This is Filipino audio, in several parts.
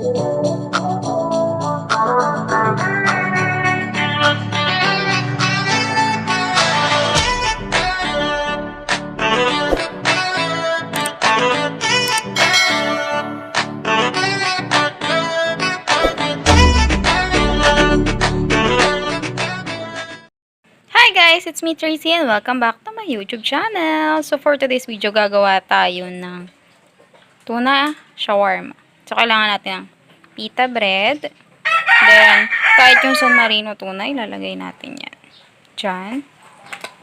Hi guys, it's me Tracy and welcome back to my YouTube channel. So for today's video, gagawa tayo ng tuna shawarma. So kailangan natin ng pita bread. Then, kahit yung San Marino tuna, ilalagay natin yan. Diyan.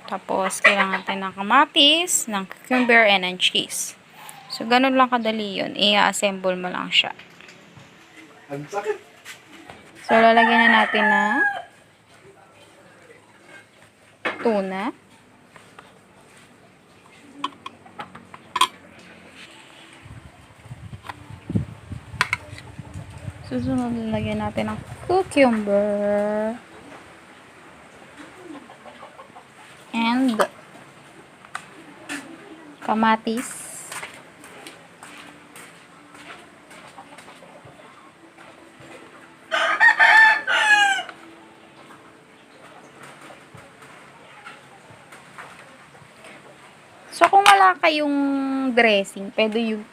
Tapos, kailangan natin ng kamatis, ng cucumber, and ng cheese. So, ganun lang kadali yun. I-assemble mo lang siya. So, lalagyan na natin na tuna. Susunod, lalagyan natin ng cucumber. And kamatis. So, kung wala kayong dressing, pwede yung,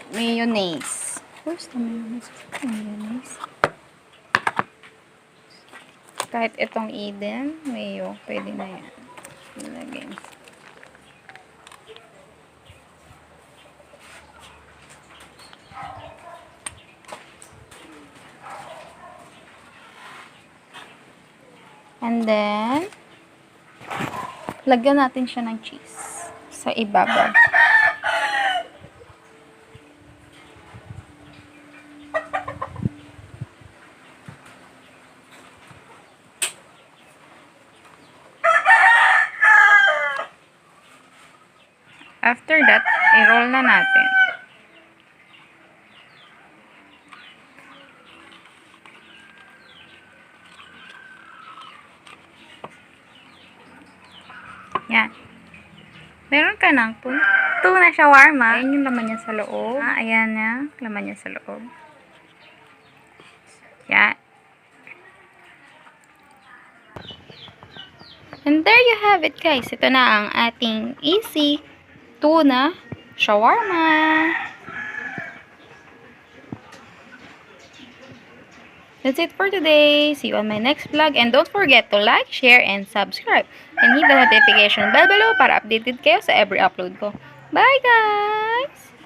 mayonnaise. Where's the mayonnaise? Mayonnaise. Kahit itong Eden, mayo, pwede na yan. Ilagay. And then, lagyan natin siya ng cheese sa ibabaw. After that, i-roll na natin. Yan. Meron ka ng tuna shawarma. Ayan yung laman niya sa loob. Ayan na, laman niya sa loob. Yan. And there you have it guys. Ito na ang ating easy tuna shawarma. That's it for today. See you on my next vlog. And don't forget to like, share, and subscribe. And hit the notification bell below para updated kayo sa every upload ko. Bye guys!